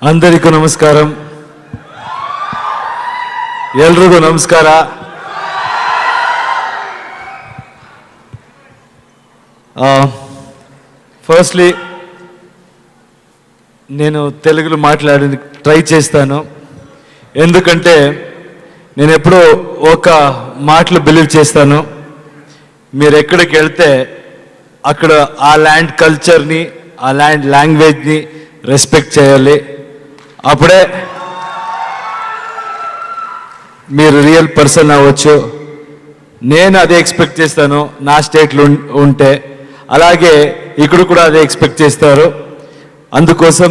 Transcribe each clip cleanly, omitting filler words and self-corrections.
అందರಿಗೂ ನಮಸ್ಕಾರಂ. ಎಲ್ರಿಗೂ ನಮಸ್ಕಾರ. ఫస్ట్లీ నేను తెలుగులో మాట్లాడడానికి ట్రై చేస్తాను. ఎందుకంటే నేను ఎప్పుడూ ఒక మాటలు బిలీవ్ చేస్తాను. మీరు ఎక్కడికి వెళ్తే అక్కడ ఆ ల్యాండ్ కల్చర్ని, ఆ ల్యాండ్ లాంగ్వేజ్ని రెస్పెక్ట్ చేయాలి. అప్పుడే మీరు రియల్ పర్సన్ అవ్వచ్చు. నేను అదే ఎక్స్పెక్ట్ చేస్తాను నా స్టేట్లో ఉంటే. అలాగే ఇక్కడ కూడా అదే ఎక్స్పెక్ట్ చేస్తారు. అందుకోసం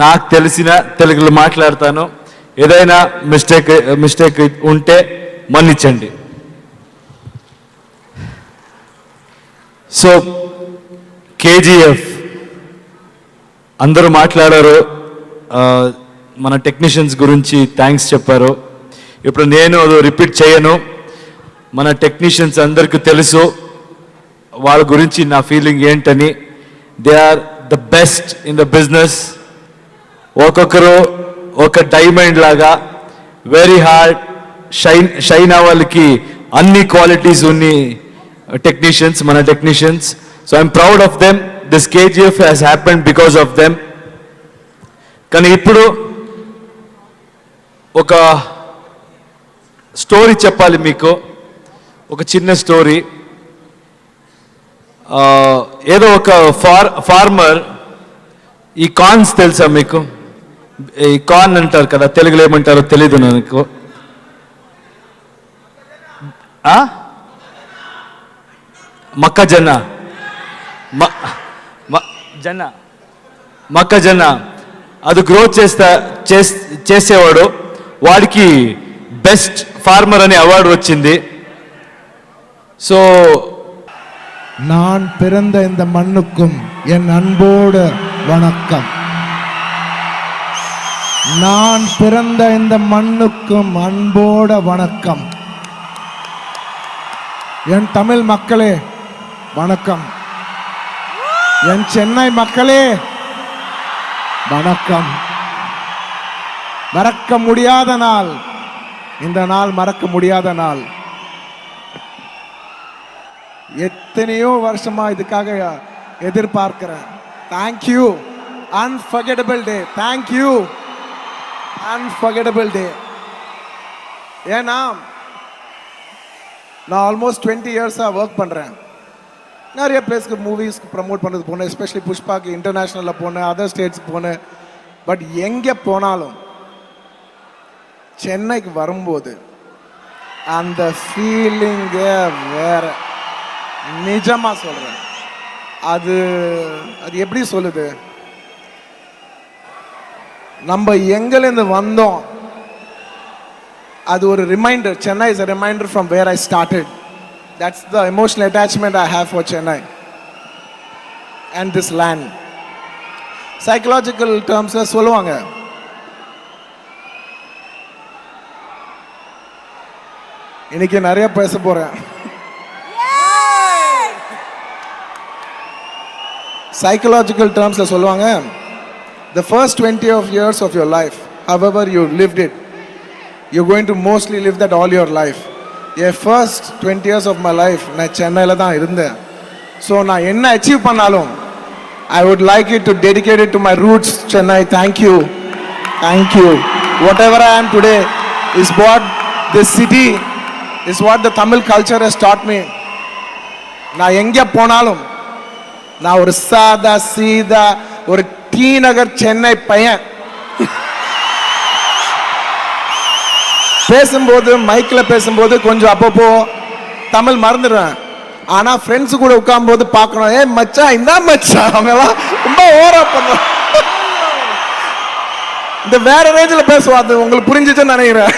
నాకు తెలిసిన తెలుగులో మాట్లాడతాను. ఏదైనా మిస్టేక్ ఉంటే మన్నించండి. సో కేజీఎఫ్ అందరూ మాట్లాడారు, మన టెక్నీషియన్స్ గురించి థ్యాంక్స్ చెప్పారు. ఇప్పుడు నేను అది రిపీట్ చేయను. మన టెక్నీషియన్స్ అందరికీ తెలుసు వాళ్ళ గురించి నా ఫీలింగ్ ఏంటని. They are the best in the business. ఒక్కొక్కరు ఒక డైమండ్ లాగా వెరీ హార్డ్ షైన్ అవ్వాలకి అన్ని క్వాలిటీస్ ఉన్ని టెక్నీషియన్స్, మన technicians. So I'm proud of them. This KGF has happened because of them. కానీ ఇప్పుడు ఒక స్టోరీ చెప్పాలి మీకు, ఒక చిన్న స్టోరీ. ఏదో ఒక ఫార్మర్, ఈ కార్న్స్ తెలుసా మీకు? ఈ కార్న్ అంటారు కదా, తెలుగులో ఏమంటారో తెలీదు నాకు. మొక్కజొన్న, మొక్కజొన్న అది గ్రోత్ చేసేవాడు. వాడికి బెస్ట్ ఫార్మర్ అనే అవార్డు వచ్చింది. సో நான் பிறந்த இந்த மண்ணுக்கும் என் அன்போடு வணக்கம். நான் பிறந்த இந்த மண்ணுக்கும் அன்போடு வணக்கம். என் தமிழ் மக்களே வணக்கம். என் சென்னை மக்களே வணக்கம். மறக்க முடியாத நாள் இந்த நாள், மறக்க முடியாத நாள். எத்தனையோ வருஷமா இதுக்காக எதிர்பார்க்கிறேன். தேங்க்யூ, அன்ஃபர்கெட்டபிள் டே. தேங்க்யூ, அன்ஃபர்கெட்டபிள் டே. ஏன்னா நான் ஆல்மோஸ்ட் 20 இயர்ஸாக ஒர்க் பண்ணுறேன். நிறைய பிளேஸ்க்கு மூவிஸ்க்கு ப்ரமோட் பண்ணுறது போனேன். எஸ்பெஷலி புஷ்பாக்கு இன்டர்நேஷ்னலில் போனேன், அதர் ஸ்டேட்ஸ்க்கு போனேன். பட் எங்கே போனாலும் சென்னைக்கு வரும்போது அந்த ஃபீலிங்கே வேற. நிஜமாக சொல்கிறேன். அது எப்படி சொல்லுது, நம்ம எங்கேருந்து வந்தோம் அது ஒரு reminder. Chennai is a reminder from where I started. That's the emotional attachment I have for Chennai and this land. Psychological terms சொல்லுவாங்க, இன்னைக்கு நிறைய பேச போறேன். Psychological terms சொல்லுவாங்க, the first 20 years of your life, however you lived it, you're going to mostly live that all your life. The first 20 years of my life நான் சென்னையில தான் இருந்தேன். ஸோ நான் என்ன அச்சீவ் பண்ணாலும் I would like it to dedicate it to my roots, Chennai. Thank you. Thank you. Whatever I am today is what this city, is what the Tamil culture has taught me. நான் எங்கே போனாலும் நான் ஒரு சாதா சீதா ஒரு D Nagar Chennai பையன். பேசும்போது மைக்கில் பேசும்போது கொஞ்சம் அப்பப்போ தமிழ் மறந்துடுவேன். ஆனால் ஃப்ரெண்ட்ஸு கூட உட்காரும்போது பார்க்கணும், ஏ மச்சான் இந்த மச்சான், அவங்கெல்லாம் ரொம்ப ஓவரா பண்ணுவாங்க. இந்த வேற ரேஞ்சில் பேசுவாங்க. உங்களுக்கு புரிஞ்சிச்சுன்னு நினைக்கிறேன்.